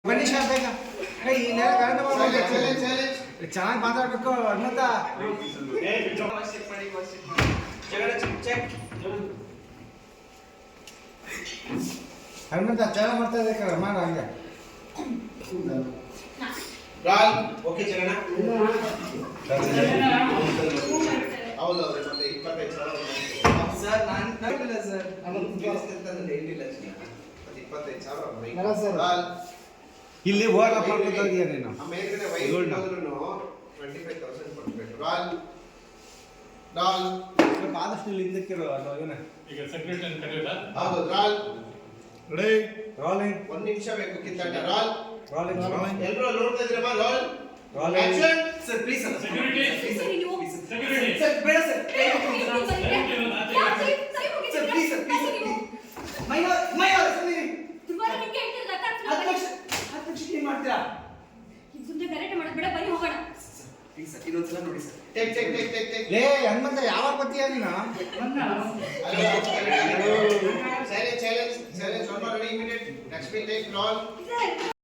ಬನ್ನಿ ಸರ್ ಬೇಗ ಚೆನ್ನಾಗಿ ಮಾತಾಡ್ಬೇಕು ಹನುಮಂತ ಹನುಮಂತ ಚೆನ್ನಾಗಿ ಮಾಡ್ತಾ ಇದೆ ಮಾಡ ಹಂಗೆ ಓಕೆ ಜಗಣ ಹೌದು ಮತ್ತೆ 25 ಸರ್ ನಾನು ಸರ್ ಹೇಳಿಲ್ಲ ಸರ್ ಇಲ್ಲಿ ಹೋಗ ಮಾಡ್ಕೊತಿದ್ಯಾ ನೀನು ಮೇಲ್ಗಡೆ ವೈಟ್ ಹೋದ್ರೂ 25000 ಕೊಡ್ಬೇಕು ರಾಲ್ ರಾಲ್ ಸ್ವಲ್ಪ ಆದಷ್ಟು ಇಲ್ಲಿ ಹಿಂದಕ್ಕಿರೋ ಇವನೇ ಈಗ ಸೆಕ್ರೆಟರಿ ಕರೆಯಲ್ಲ ಹೌದು ರಾಲ್ ರೆಡಿ ರೋಲಿಂಗ್ 1 ನಿಮಿಷ ಬೇಕು ಕಿತ್ತಾಟ ರಾಲ್ ರೋಲಿಂಗ್ ರೋಲಿಂಗ್ ಎಲ್ಲರೂ ನೋಡ್ತಾ ಇದ್ದೀರಾ roll rolling action sir please sir security security sir ಬೇಡ ಸರ್ ಸರ್ ಪ್ಲೀಸ್ ಸರ್ ಮೈ ಸುಮ್ಮನೆ ಏನು ಮಾಡ್ತೀರಾ ಸುಮ್ಮನೆ ಗಲಾಟೆ ಮಾಡೋದು ಬೇಡ ಬನ್ನಿ ಹೋಗೋಣ ಪ್ಲೀಸ್ ಸರ್ ಇನ್ನೊಂದ್ಸಲ ನೋಡಿ ಸರ್ ಟೇಕ್ ಲೇ ಹನುಮಂತ ಯಾವಾಗ ಬರ್ತೀಯ ನೀನು silence 1 more ready immediate next we take roll